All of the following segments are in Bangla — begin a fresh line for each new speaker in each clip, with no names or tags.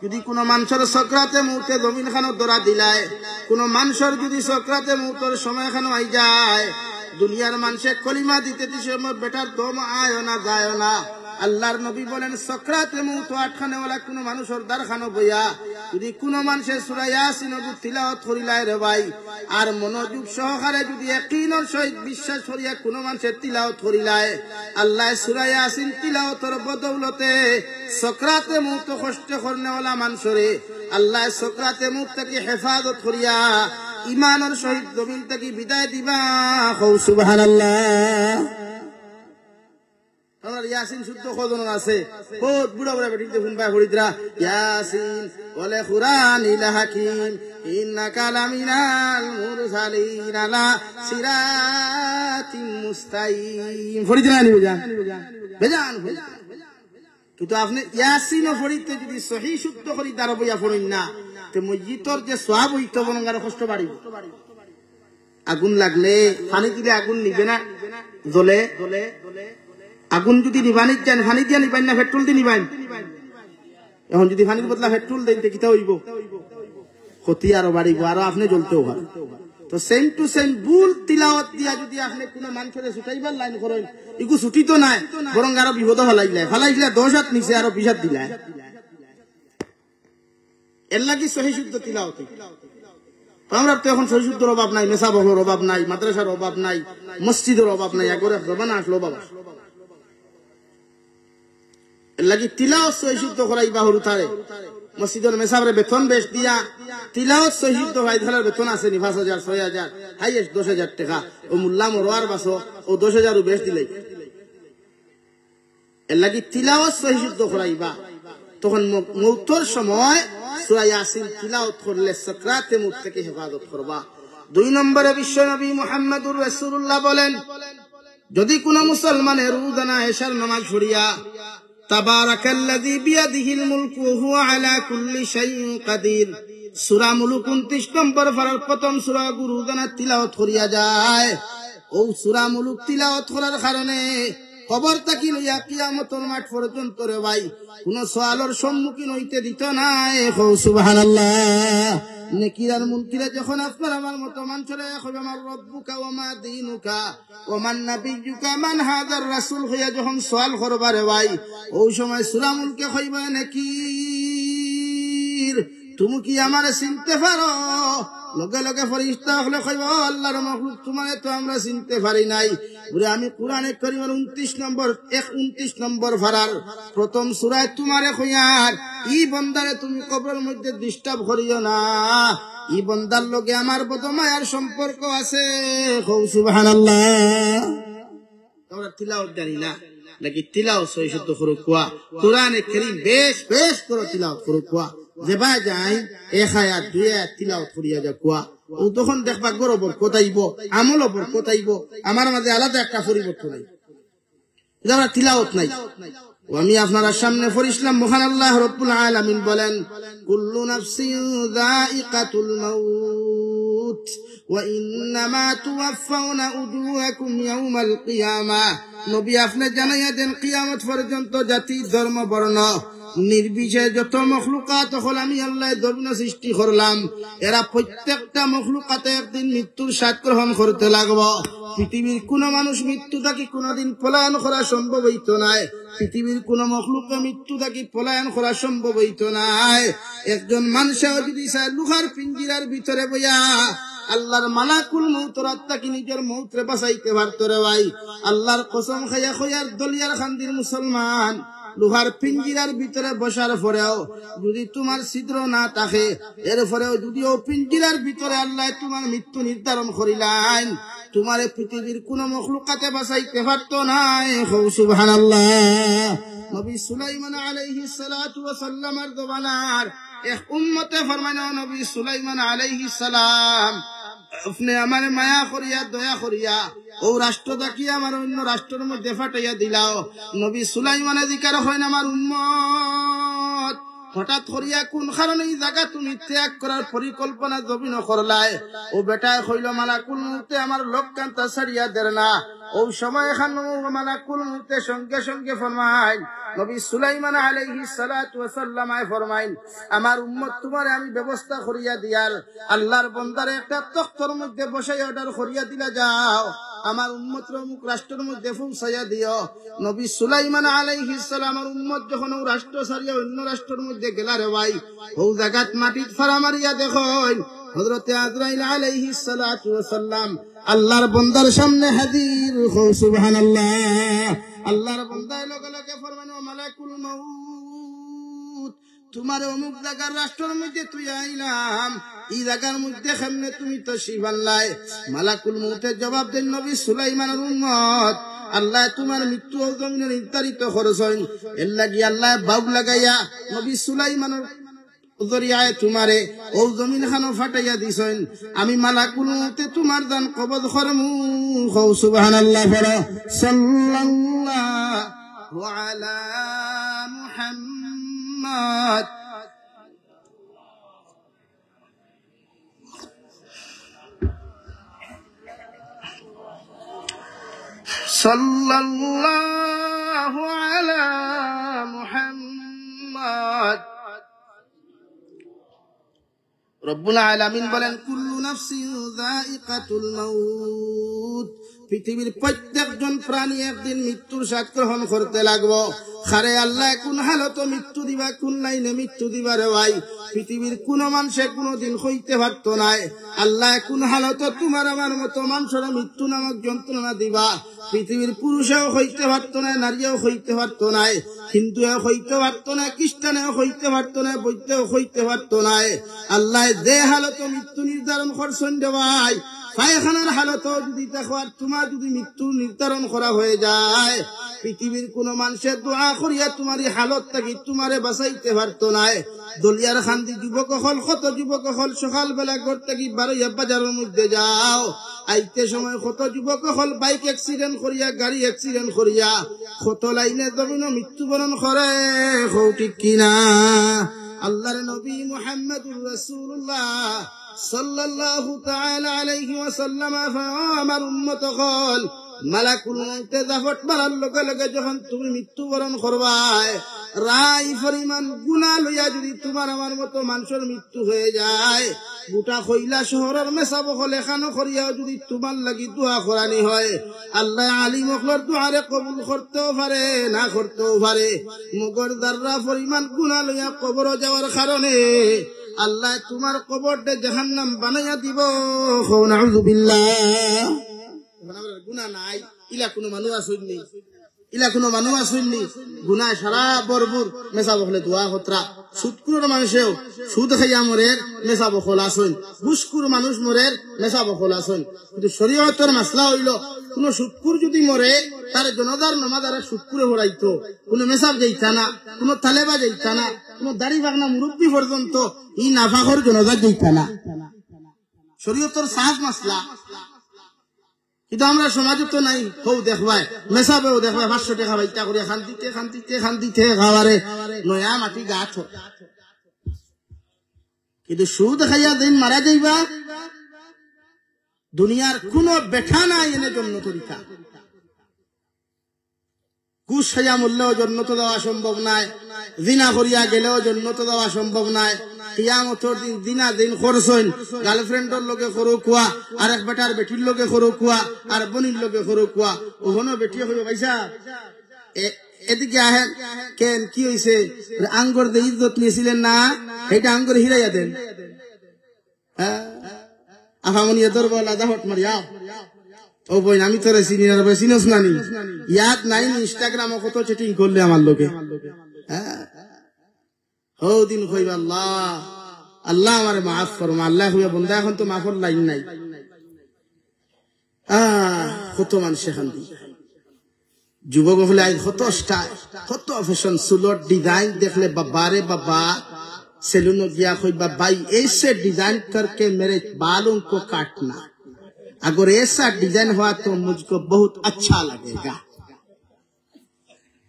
যদি কোনো মানুষের সকরাতে মৌতে জমিন খানো দরা দিলায়, কোনো মানুষের যদি সকরাতে মৌতের সময় খানো আই যায়, দুনিয়ার মানুষে কলিমা দিতে দিছে বেটার দম আয় না যায় না। আল্লাহর নবী বলেন সকরাতে মৌত আটখানেওয়ালা কোন মানুষের দ্বারখানো বইয়া যদি কোন মানুষের সূরা ইয়াসিন তিলাওয়াত করিলায় রে ভাই, আর মনোযোগ সহকারে যদি ইয়াকিনের সহিত বিশ্বাস করিয়া কোন মানুষের তিলাওয়াত করিলায়, আল্লাহ সূরা ইয়াসিন তিলাওয়াতের বদৌলতে সকরাতে মৌত কষ্ট করনেওয়ালা মানুষরে আল্লাহ সকরাতে মৌত থেকে হেফাজত করিয়া ইমানের সহিত জমিন থেকে বিদায় দিবা। সুবহানাল্লাহ। আমার ইয়াসিন শুদ্ধ কজন আছে, বহুত বুড়া বুড়া বেটি দেখুন ভাই হরিদ্রা ইয়াসিন বলে কুরআনিল হাকিম ইন্নাকা লামিনাল মুরসালিন আলা সিরাতিম মুস্তাকিম। হরিদ্রা নি বুঝান বেজান। কিন্তু আপনি ইয়াসিন পড়িতে যদি সহি শুদ্ধ করি দাঁড়া বইয়া পড়েন না, তে মসজিদর যে সওয়াব হইতো বনঙ্গার কষ্ট বাড়িব। আগুন লাগলে পানি দিলে আগুন নিবে না, জ্বলে। আগুন যদি নিবানি যান পানি দিয়া নিবান না পেট্রোল দিয়ে নিবান? এখন যদি পানির বদলা পেট্রোল দেন কিতা হইব? ক্ষতি আরো বাড়িব, আরো আপনি জ্বলতেও পারেন। তো সেম টু সেম ভুল তিলাওয়াত দিয়া যদি আপনি কোন মানুষের ছুটাইবার লাইন করেন, এগু ছুটি তো নাই, বরং আরো বিপদ ফালাইলে 10 হাত নিচে আরো 20 হাত দিলায়। এর লাগি সহি শুদ্ধ তিলাওয়াত। আমরা তো এখন সহি শুদ্ধর অভাব নাই, মেসাবহর অভাব নাই, মাদ্রাসার অভাব নাই, মসজিদের অভাব নাই, একবারে জবানা আসলো বাবা। এর লাগি তিলাওয়াত সহি শুদ্ধ করাইবা হরু তারে মসজিদের মেসাবরে বেতন বেশ দিয়া তিলাওয়াত সহি শুদ্ধ ভাই ধারার বেতন আছে 5,000 6,000 হাইয়েস্ট 10,000 টাকা। ও মোল্লা মরওয়ার বাসো ও 10,000 বেশ দিলে। এর লাগি তিলাওয়াত সহি শুদ্ধ করাইবা। তখন মৌতের সময় সূরা ইয়াসিন তিলাওয়াত করলে সাকরাতে মউত থেকে হেফাজত করবা। 2 নম্বরে বিশ্ব নবী মুহাম্মদুর রাসূলুল্লাহ বলেন, যদি কোন মুসলমানের রোজানা এশার নামাজ পড়িয়া তাবারাকাল্লাযী বিয়াদিহিল মুলকু ওয়া হুয়া আলা কুল্লি শাইইন কাদির সূরা মুলক 29 নম্বর পারার প্রথম সূরা রোজানা তিলাওয়াত করিয়া যায়, ও সূরা মুলক তিলাওয়াত করার কারণে কবর থেকে লইয়া কিয়ামতের মাঠ পর্যন্ত রে ভাই কোন সওয়ালের সম্মুখীন হইতে দিত না। সুবহানাল্লাহ। নেকির আর মুনকিরা যখন আপনার আমার মতো মানুষরা কইবে আমার রব্বুকা ওয়া মা দীনুকা ওয়া মান নাবিয়্যুকা মান হাযার রাসূল হইয়া যখন সওয়াল করবা রে ভাই, ওই সময় সূরা মুলকে কইবে নেকির তুমি কি আমারে চিনতে পারো? লগে লগে ফেরেশতা হলে কইব আল্লাহর মাখলুক তোমারে তো আমরা চিনতে পারি নাই। বলে আমি কোরআনে কারীমের 29 নম্বর ফারার প্রথম সূরায় তোমারে কইয়ার ই বান্দারে তুমি কবরের মধ্যে ডিস্টার্ব করিও না, ই বান্দার লগে আমার বড় মায়ার সম্পর্ক আছে। সুবহানাল্লাহ। তোমরা তিলাওয়াত জানি না নাকি? তিলাওয়াত সহি শুদ্ধ করো কুয়া, কোরআনে কারীম বেশ বেশ করে তিলাওয়াত করো কুয়া। যেবা যায় 1 আয়াত 2 আয়াত তিলাওয়াত করিয়া যা কুয়া, ও তখন দেখবা গরবর কোথাইব, আমল ওপর কোথাইব, আমার মাঝে আলাদা একটা পরিবর্তন নাই। যারা তিলাওয়াত নাই, ও আমি আপনার সামনে পড়িলাম মহান আল্লাহ রাব্বুল আলামিন বলেন, কুল্লু নাফসিন যায়িকাতুল মাউত ওয়া ইন্নামা তুওয়াফাউনা উজুরাকুম ইয়াউমাল কিয়ামাহ। নবী আপনি জানাইয়া দেন কিয়ামত পর্যন্ত জাতি ধর্ম বর্ণ নির্বিশেষে যত মখলুকাত হল আমি আল্লাহ জমিন সৃষ্টি করলাম, এরা প্রত্যেকটা মখলুকাতে একদিন মৃত্যুর স্বাদ গ্রহণ করতে লাগবো। পৃথিবীর কোন মানুষ মৃত্যু থাকি কোনদিন পলায়ন করা সম্ভব হইত নাই, পৃথিবীর কোন মখলুকে মৃত্যু থাকি পলায়ন করা সম্ভব হইত নাই। একজন মানুষও যদি লোহার পিঞ্জিরার ভিতরে বইয়া আল্লাহর মালাকুল মউতের আত্মাকে নিজের মউতরে বাঁচাইতে পারত রে ভাই, আল্লাহর কসম খাইয়া খয়ার দলিয়ার খান্দির মুসলমান লোহার পিঞ্জিরার ভিতরে বসার পরেও যদি তোমার ছিদ্র না থাকে, এরপরেও যদি ও পিঞ্জিরার ভিতরে আল্লাহ তোমার মৃত্যু নির্ধারণ করিলেন, তোমার পৃথিবীর কোন মখলুকাতে বাঁচাইতে পারত না। সুবহানাল্লাহ। নবী সুলাইমান আলাইহিস সালাতু ওয়া সাল্লামের জমানার এক উম্মতে ফরমানো, নবী সুলাইমান আলাইহিস সালাম আপনি আমার মায়া করিয়া দয়া করিয়া ও রাষ্ট্রটাকে আমার অন্য রাষ্ট্রের মধ্যে ফাটাইয়া দিলাও। নবী সুলাইমানে জিকার হয় আমার উম্মত হঠাৎ করিয়া কোন কারণে এই জায়গা তুমি ত্যাগ করার পরিকল্পনা জমিন করলাই ও বেটায় হইল মালাকুল মউতে আমার লোককান্তা ছাড়িয়া দের না ওই সময় এখান মালাকুল মউতে সঙ্গে সঙ্গে ফরমাইন নবী সুলাইমান আলাইহিস সালাতু ওয়াস সালাম ফরমাইন আমার উম্মত তোমারে আমি ব্যবস্থা করিয়া দিয়ার আল্লাহর বান্দারে একটা তখ্তর মধ্যে বসাই অর্ডার করিয়া দিলা যাও আমার উম্মতের মুখ রাষ্ট্রের মধ্যে পৌঁছাইয়া দিও নবী সুলাইমান আলাইহিস সালামের উম্মত যখন ও রাষ্ট্র ছাড়িয়া অন্য রাষ্ট্রের মধ্যে গেলা রে ভাই ও জায়গাত মাটিত ফাড়া মারিয়া দেখুন হযরতে আজরাইল আলাইহিস সালাতু ওয়াস সালাম আল্লাহর বান্দার সামনে হাজির হও সুবহানাল্লাহ আল্লাহর বান্দা লগে লগে ফরমান ও মালাকুল মউত তোমার অমুক জায়গার রাষ্ট্রের মধ্যে তুই আইলাম এই জায়গার মধ্যে কেমনে তুমি তো শিবাল্লাই মালাকুল মউতের জবাব দেন নবী সুলাইমানের উম্মত আল্লাহ তোমার মৃত্যু জমিনে নির্ধারিত করেছেন এর লাগি আল্লাহ বাউ লাগাইয়া নবী সুলাইমানের জরিয়ায় তোমারে ও জমিন খানো ফাটাইয়া দিছেন আমি মালাকুল মউতে তোমার দান কবজ করমু কও সুবহানাল্লাহ বলো সাল্লাল্লাহু আলা মুহাম্মদ সাল্লাল্লাহু আলা মুহাম্মদ রব্বুল আলামিন বলেন কুল্লু নাফসিন যায়িকাতুল মাউত পৃথিবীর প্রত্যেকজন প্রাণী একদিন মৃত্যুর স্বাদ গ্রহণ করতে লাগবো খারে আল্লাহ কোন হালত মৃত্যু দিবা কোন লাইনে মৃত্যু দিবা রে ভাই পৃথিবীর কোন মানুষে কোনদিন হইতে পারত নাই আল্লাহ কোন হালত তোমার আমার মতো মানুষের মৃত্যু নামক যন্ত্রণা দিবা পৃথিবীর পুরুষেও হইতে পারত না নারীও হইতে পারত নাই হিন্দুও হইতে পারত না খ্রিস্টানেও হইতে পারত না বৌদ্ধও হইতে পারত নাই আল্লাহ যে হালত মৃত্যু নির্ধারণ করছেন রে ভাই পায়খানার হালত যদি দেখো আর তোমার যদি মৃত্যু নির্ধারণ করা হয়ে যায় পৃথিবীর কোন মানুষের দোয়া করিয়া তোমার এই হালত থাকি তোমারে বাঁচাইতে পারতো নাই দলিয়ার খান্দি যুবক হল কত যুবক হল সকালবেলা ঘর থেকে বারোইয়া বাজারের মধ্যে যাও আইতে সময় কত যুবক হল বাইক অ্যাক্সিডেন্ট করিয়া গাড়ি অ্যাক্সিডেন্ট করিয়া কত লাইনে জমিন মৃত্যুবরণ করে হও ঠিক কিনা আল্লাহর নবী মুহাম্মদুর রাসূলুল্লাহ সাল্লাল্লাহু তাআলা আলাইহি ওয়াসাল্লাম আমার উম্মত হল মালাকুল মউতে জাফট মারার লগে লগে যখন তুমি মৃত্যুবরণ করবাই রাই পরিমাণ গুনাহ লইয়া যদি তোমার আমার মতো মানুষের মৃত্যু হয়ে যায় গোটা কইলা শহরের মেসাব হলে খানো করিয়া যদি তোমার লাগি দোয়া করানি হয় আল্লাহ আলিম হকলর দোয়ারে কবুল করতেও পারে না করতেও পারে মগর দাররা পরিমাণ গুনাহ লইয়া কবর যাওয়ার কারণে আল্লাহ তোমার কবরটা জাহান্নাম বানাইয়া দিব নাউযুবিল্লাহ গুনাহ নাই ইলা কোনো মানুষ আসুননি ইলা কোনো মানুষ আসুননি গুনাহ সারা বরবুর মেসাব হলে দোয়া হতরা সুদকুর মানুষেও সুদ খাইয়া মরের মেসাব হল আসুন ঘুষকুর মানুষ মরের মেসাব হল আসুন কিন্তু শরীয়তের মাসলা হইল কোন সুদকুর যদি মরে তার জনদার নমাদারে সুদকুরে হরাইতো কোন মেসাব যাইতা না কোন তালেবা যাইতা না কোন দাড়ি বাগনা মুরব্বী পর্যন্ত ই নাফাখর জনদার যাইতা না শরীয়তের সাহাজ মাসলা কিন্তু আমরা সমাজে তো নাই হৌ দেখবাই মেসাবেও দেখবাই 500 টাকা বাইটা করিয়া খান্দিতে খাওয়ারে নয়া মাটি গাছ কিন্তু সুদ খাইয়া দিন মারা যাইবা দুনিয়ার কোন বেঠা নাই এনে জন্য তরিকা ঘুষ খাইয়া মরলেও জন্য তো দেওয়া সম্ভব নাই জিনা করিয়া গেলেও জন্য তো দেওয়া সম্ভব নাই কিয়ামতের দিন দিনা দিন খরচইন গার্লফ্রেন্ডের লগে খরো কুয়া আর এক বেটার বেটির লগে খরো কুয়া আর বনির লগে খরো কুয়া ওহনো বেটি হইব ভাইসা এদিকে আহেন কেন কি হইছে আঙ্গুর দিয়ে ইজ্জত নিয়েছিলেন না এটা আঙ্গুর হিরাইয়া দেন আফামনি এদর বলা দাহট মারিয়া ও বই আমি তোরে চিনি না চিনস না নি ইয়াদ নাই ইনস্টাগ্রামে কত চেটিং করলে আমার লোকে ও দিন কইবা আল্লাহ আল্লাহ আমারে মাফ করো আল্লাহ হইয়া বন্ধা এখন তো মাফর লাইন নাই কত মানুষ এখান যুবক হলে আজ কত স্টাইল কত ফ্যাশন সুলট ডিজাইন দেখলে বাবা রে বাবা সেলুন গিয়া কইবা भाई ऐसे डिजाइन करके मेरे बालों को काटना अगर ऐसा डिजाइन हुआ तो मुझको बहुत अच्छा लगेगा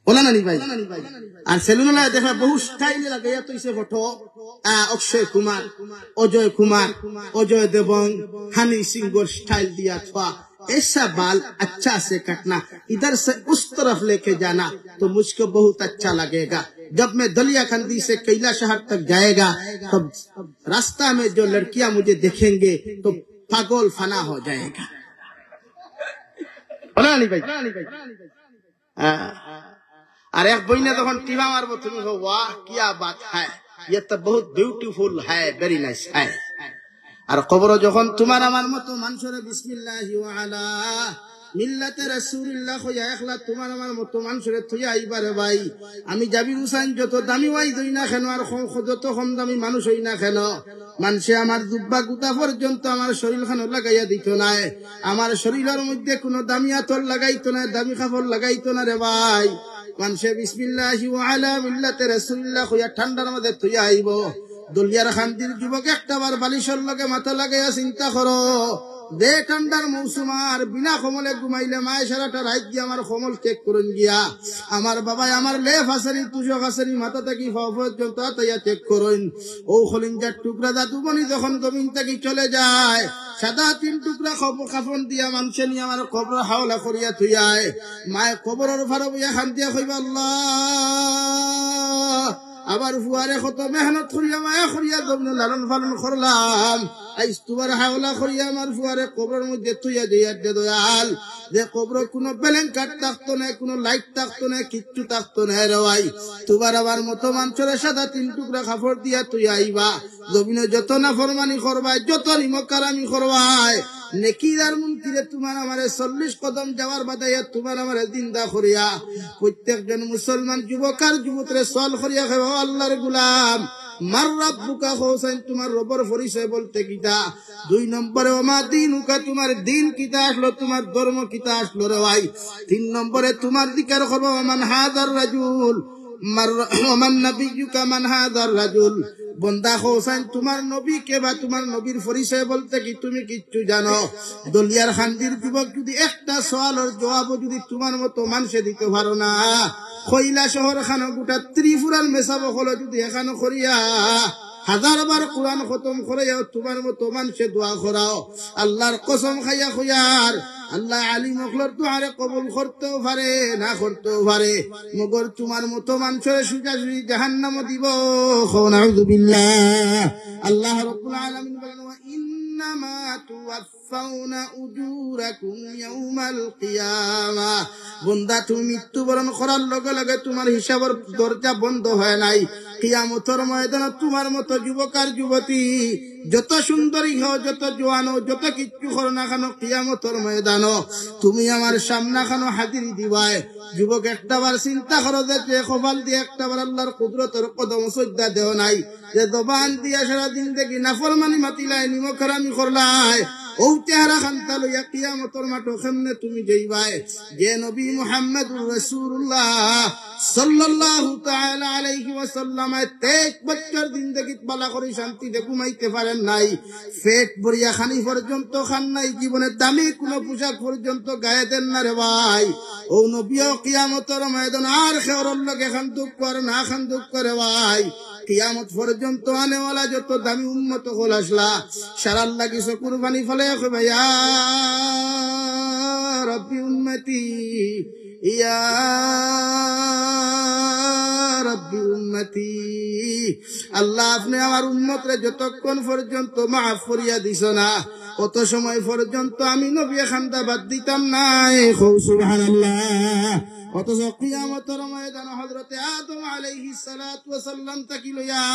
ওলা নানি ভাই আর সেলুনলা দেখা বহু স্টাইলে লাগাইয়া তৈছে ফটো অক্ষয় কুমার, অজয় দেবং, হানি সিংহর স্টাইল दिया था। ऐसा बाल अच्छा से काटना, इधर से उस तरफ लेके जाना तो मुझको बहुत अच्छा लगेगा। जब मैं दलिया खंडी से कैला शहर तक जाएगा तो रास्ता में जो लड़कियां मुझे देखेंगे तो पागल फना हो जाएगा। बोला नहीं भाई। अरे बहने तक टीवा मारबो तुम हो, वाह क्या बात है, ये तो बहुत ब्यूटीफुल है, वेरी नाइस है। আর কবর যখন তোমার আমার মতো মানুষের বিসমিল্লাহি ওয়া আলা মিল্লাতে রাসূলুল্লাহ কইয়া একলা তোমার আমার মতো মানুষের থইয়া আইবারে ভাই, আমি জাবির হুসাইন যত দামি ওয়াই দই না কেন আর যত কম দামি মানুষ হই না কেন, মানুষে আমার দুব্বা গুতা পর্যন্ত আমার শরীর খানো লাগাইয়া দিত না, আমার শরীরের মধ্যে কোনো দামি আতর লাগাইতো না, দামি কাপড় লাগাইতো না রে ভাই। মানুষে বিসমিল্লাহি ওয়া আলা মিল্লাতে রাসূলুল্লাহ কইয়া ঠান্ডার মধ্যে থইয়া আইব। দলিয়ার খান্দির যুবক একটাবার বালিশের লগে মাথা লাগাইয়া চিন্তা করো, দে ঠান্ডার মৌসুম আর বিনা কমলে ঘুমাইলে মায় সারাটা রাত দিয়ে আমার কমল চেক করুন গিয়া, আমার বাবাই আমার লেফ হাসানি তুষক হাসানি মাথা থাকি পর্যন্ত তাইয়া চেক করুন। ও খলিঞ্জার টুকরা দাদুমণি যখন জমিন থেকে চলে যায়, সাদা 3 টুকরা কাফন দিয়া মানুষে নিয়ে আমার কবর হাওলা করিয়া থুইয়ায়, মায় কবরের ফাড়া বইয়া খান্দিয়া কইবা আল্লাহ, আবার ফুয়ারে কত মেহনত করিয়া মায়া করিয়া জমিনে লালন পালন করলাম, আইস তোমার হাওলা করিয়া আমার ফুয়ারে কবরের মধ্যে থইয়া দিয়া দে দয়াল, যে কবর কোনো ব্যালেঙ্কার থাকতো না, কোনো লাইট থাকতো না, কিচ্ছু থাকতো না রে ভাই, তোমার আবার মতো মানুষের সাদা 3 টুকরা কাপড় দিয়া তুই আইবা, জমিনে যত না ফরমানি করবাই, যত নিমকারামি করবাই, নেকিদার মুনকিরে তোমার আমারে 40 কদম যাওয়ার বাদাইয়া তোমার আমারে জিন্দা করিয়া, প্রত্যেকজন মুসলমান যুবক আর যুবতীরে সওয়াল করিয়া কইবা আল্লাহর গোলাম মার রাব্বুকা হোসেন, তোমার রবের পরিচয় বলতে কিতা, 2 নম্বরে ওমা দিনুকা, তোমার দিন কিতা আসলো, তোমার ধর্ম কিতা আসলো রে ভাই, 3 নম্বরে তোমার জিকির করব মান হাদার রাজুল ওমান নবিয়ুকা মান হাদার রাজুল, বন্দা হোসেন তোমার নবী কে বা তোমার নবীর পরিচয় বলতে কি তুমি কিচ্ছু জানো? দলিয়ার খান্দির যুবক যদি একটা সওয়ালের জবাব যদি তোমার মতো মানুষে দিতে পারো না, কইলা শহর খানো গোটা ত্রিপুরার মেসাব হলো যদি এখানো করিয়া 1000 বার কোরআন খতম করিয়া তোমার মতো মানুষে দোয়া করাও, আল্লাহর কসম খাইয়া খুয়ার আল্লাহ আলিম হকলর দুয়ারে কবুল করতেও পারে না করতেও পারে, মগর তোমার মতো মানুষের সোজাসুজি জাহান্নাম দিব। নাউযু বিল্লাহ। আল্লাহ রাব্বুল আলামিন বলেন ওয়া ইন্নামা তুওয়াফাউনা উজুরাকুম ইয়াউমাল কিয়ামা, বান্দা তুমি মৃত্যুবরণ করার লগে লগে তোমার হিসাবের দরজা বন্ধ হয় নাই, কিয়ামতের ময়দানে তোমার মতো যুবক আর যুবতী যত সুন্দরী হও, যত জোয়ান হও, যত কিচ্ছু করো না কেন, কিয়ামতের ময়দান তুমি আমার সামনে কেন হাজির দিবাই। যুবক একটাবার চিন্তা করো যে কপাল দিয়ে একটাবার আল্লাহর কুদরতের কদম সজ্জা দেও নাই, যে জবান দিয়া সারাদিন দেখি নাফরমানি মাতিলাই, নিমকরামি করলাই, ও চেহারা খান্তা লইয়া কিয়ামতের মাঠে কেমনে তুমি যাইবাই? যে নবী মুহাম্মদুর রাসূলুল্লাহ সাল্লাল্লাহু তাআলা আলাইহি ওয়াসাল্লাম 23 বছর জিন্দেগিত বালা করে শান্তিতে ঘুমাইতে পারেন নাই, পেট ভরিয়া খানি পর্যন্ত খান নাই, জীবনের দামি কোনো পোশাক পর্যন্ত গায়ে দেন না রে ভাই। ও নবীও কিয়ামতের ময়দান আর খেওয়ার লগে খান দুঃখ করে না খান দুঃখ করে ভাই, কিয়ামত পর্যন্ত আনেওয়ালা যত দামি উম্মত হল আসলা সারার লাগিস কুরবানি ফলে ইয়া রব্বি উম্মতি ইয়া রব্বি উম্মতি, আল্লাহ আপনি আমার উম্মতরে যতক্ষণ পর্যন্ত মাফ করিয়া দিছ না কত সময় পর্যন্ত আমি নবী খান্দা বাদ দিতাম না। সুবহানাল্লাহ। অথচ কিয়ামতের ময়দানে হযরতে আদম আলাইহিস সালাতু ওয়াস সালাম থেকে লইয়া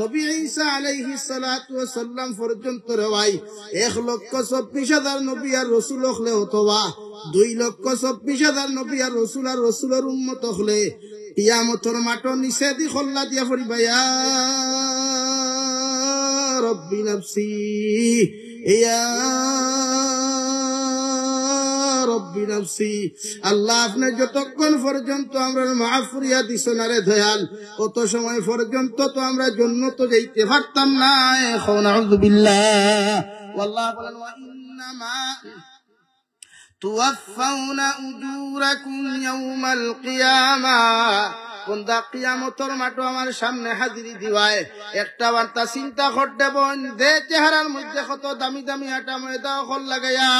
নবী ঈসা আলাইহিস সালাতু ওয়াস সালাম পর্যন্ত রে ভাই 1,24,000 নবী আর রাসূল হলে অথবা 2,24,000 নবী আর রাসূলের উম্মত হলে কিয়ামতের মাঠে নিচে দি খল্লা দিয়া পড়িবা ইয়া রব্বি নফসি ইয়া রব্বি নফসি। আল্লাহ আপনি যতক্ষণ পর্যন্ত আমরা মাফ করিয়া দিছ না রে দয়াল, কত সময় পর্যন্ত তো আমরা জান্নাতে যাইতে পারতাম না। এখন আউযু বিল্লাহ। আল্লাহ বলেন ওয়া ইন্নামা তুওয়াফাউনা উজুরাকুম ইয়াউমাল কিয়ামা কোনটা কিয়ামতের মাঠে আমার সামনে হাজিরি দিবায় একটা বার্তা চিন্তা করতে বোন দে চেহারার মধ্যে কত দামি দামি আটা ময়দা হল লাগাইয়া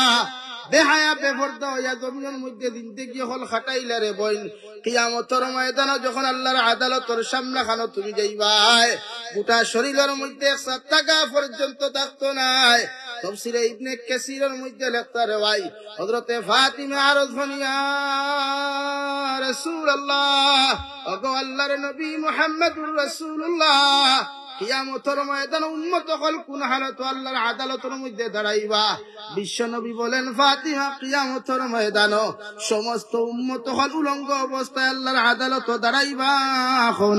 বেহায়া বেপরদা হইয়া জমিনের মধ্যে দিনতে গিয়ে হল খাটাইলা রে বোন কিয়ামতের ময়দানে যখন আল্লাহর আদালতের সামনে খানো তুমি যাইবাই গোটা শরীরের মধ্যে 1 টাকা পর্যন্ত থাকতো নাই তাফসীরে ইবনে কাসীরের মধ্যে লেখা রে ভাই হযরতে ফাতিমা আরজ ফনিয়া রাসূলুল্লাহ ওগো আল্লাহর নবী মুহাম্মদুর রাসূলুল্লাহ কিয়ামতের ময়দানে উম্মত হল কোন হালত আল্লাহর আদালতের মধ্যে দাঁড়াইবা বিশ্ব নবী বলেন ফাতিমা কিয়ামতের ময়দানে সমস্ত উম্মত হল উলঙ্গ অবস্থায় আল্লাহর আদালতে দাঁড়াইবা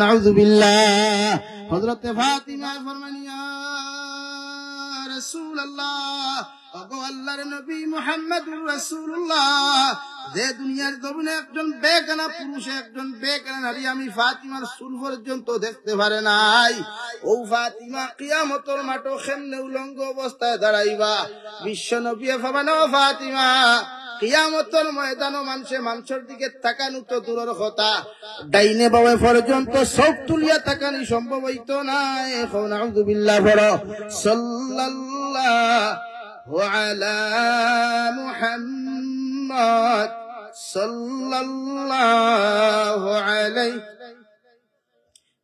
নাউযুবিল্লাহ হযরতে ফাতিমা ফরমান ইয়া রাসূলুল্লাহ ওগো আল্লাহর নবী মুহাম্মদুর রাসূলুল্লাহ যে দুনিয়ার জমিনে একজন বেগানা পুরুষ একজন বেগানা নারী আমি ফাতিমার সুর পর্যন্ত দেখতে পারে নাই ও ফাতিমা কিয়ামতের মাঠে কেমনে উলঙ্গ অবস্থায় দাঁড়াইবা বিশ্ব নবী ফরমান ও ফাতিমা কিয়ামতের ময়দানে মানুষের দিকে তাকানো তো দূরের কথা ডাইনে বামে পর্যন্ত সব তুলিয়া তাকানি সম্ভব হইতো না নাউযুবিল্লাহ বলো সাল্লাল্লাহু আলা মুহাম্মদ সাল্লাল্লাহু আলাইহি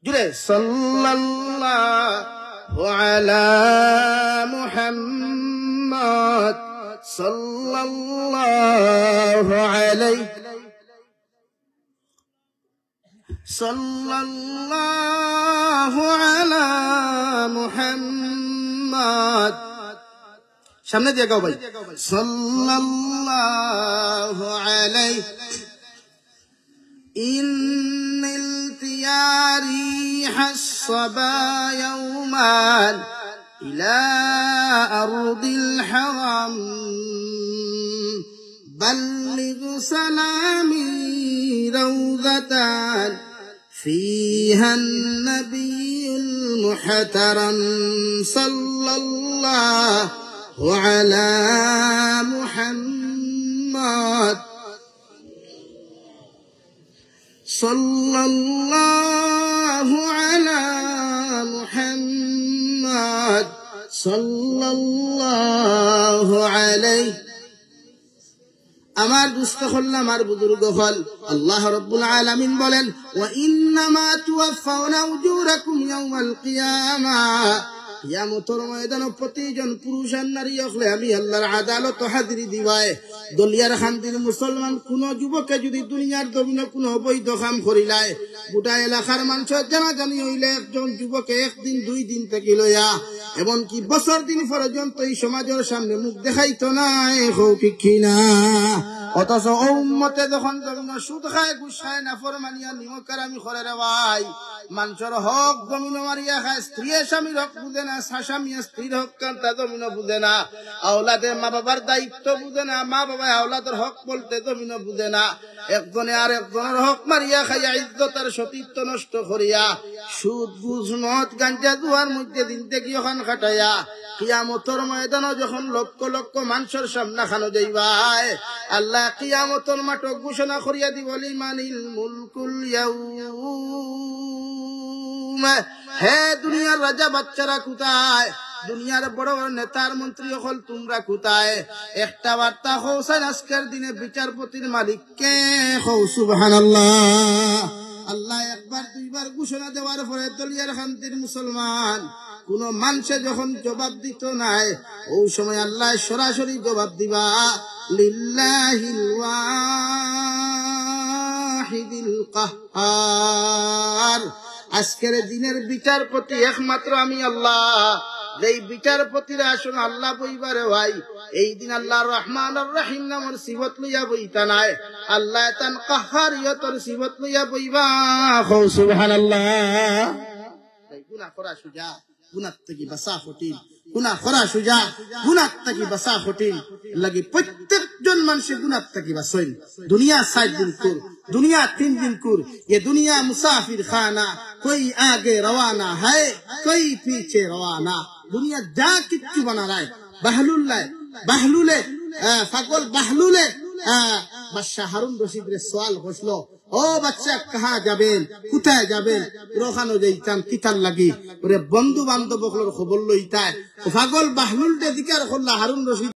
জুড়ে সাল্লাল্লাহু আলা মুহাম্মদ সাল্লাল্লাহু আলাইহি সাল্লাল্লাহু আলা মুহাম্মদ সামনে দিয়ে গাও ভাই সাল্লাল্লাহু আলাইহি ইন্নাল তিয়ারি হাসবা ইয়াওমান ইলা আরদিল হারাম بلغ سلامي روضة فيها النبي المحترم صلى الله على محمد صلى الله على محمد صلى الله عليه আমার দুস্থ হল আমার বুজুর্গ হল আল্লাহ রাব্বুল আলামিন বলেন ওয়া ইন্নামা তুওয়াফাউনা উজুরাকুম ইয়াউমাল কিয়ামাহ কিয়ামতের ময়দানে প্রতিজন পুরুষ আর নারী হলে আমি আল্লাহর আদালত হাজিরি দিবাই দলিয়ার খানদির মুসলমান কোন যুবকে যদি দুনিয়ার জমিনে কোন অবৈধ কাম করিলায় গোটা এলাকার মানুষ জানাজানি হইলে একজন যুবকে একদিন 2 দিন থেকে লইয়া এমনকি বছর দিন পর্যন্ত এই সমাজের সামনে মুখ দেখাইতো না ঠিক না অথচ উম্মতে যখন সুদ খায় ঘুষ খায় নাফরমানিয়া নিমকারামি করে রে ভাই মানুষের হক জমিন মারিয়া খায় স্ত্রী স্বামীর হক বুঝে না স্বামী স্ত্রীর হক কান্তা জমিন বুঝে না আওলাদে মা বাবার দায়িত্ব বুঝে না মা বাবা আওলাদের হক বলতে জমিন বুঝে না একজনে আর একজনের হক মারিয়া খাইয়া ইজ্জত আর সতীত্ব নষ্ট করিয়া সুদ ঘুষ মদ গাঞ্জা জুয়ার মধ্যে দিন থেকে ওখান খাটাইয়া কিয়ামতের ময়দানে যখন লক্ষ লক্ষ মানুষের সামনে খানো যাইবাই আল্লাহ কিয়ামতের মাঠে ঘোষণা করিয়া দিব লিমানিল মুলকুল ইয়াউম হে দুনিয়ার রাজা বাচ্চারা কোথায় দুনিয়ার বড় বড় নেতার মন্ত্রী হল তোমরা কোথায় একটা বার্তা হৌসান আজকের দিনে বিচারপতির মালিক কে হৌ সুবহানাল্লাহ আল্লাহ একবার দুইবার ঘোষণা দেওয়ার পরে দলিয়ার খানতির মুসলমান কোন মানুষে যখন জবাব দিত নাই ওই সময় আল্লাহ সরাসরি জবাব দিবা লিল্লাহিল ওয়াহিদিল কাহ্হার আজকের দিনের বিচারপতি একমাত্র আমি আল্লাহ যেই বিচারপতিরা আসুন আল্লাহ বইবারে ভাই এই দিন আল্লাহ রহমান আর রহিম নামের সিফত লইয়া বইতা নাই আল্লাহ তান কাহ্হারিয়তর সিফত লইয়া বইবা সুবহানাল্লাহ গুনাহ করা সুজা গুনাহ থেকে বাঁচা কঠিন গুনাহ করা সুজা গুনাহ থেকে বাঁচা কঠিন লাগি প্রত্যেকজন মানুষ গুনাহ থেকে বাঁচেন দুনিয়া 7 দিন কুর दुनिया 3 दिन कुर ये दुनिया मुसाफिर खाना कोई आगे रवाना है कोई पीछे रवाना दुनिया जा किच्चू बना रहा है बहलुले पागल बहलुले বাদশাহ হারুন রশিদ রে সওয়াল করলো, ও বাচ্চা কাহা যাবেন, কোথায় যাবেন? রোখানো যাইতাম কিতার লাগি, ওরে বন্ধু বান্ধব খবর লইতায়, পাগল বাহলুল দিকার করলা হারুন রশিদ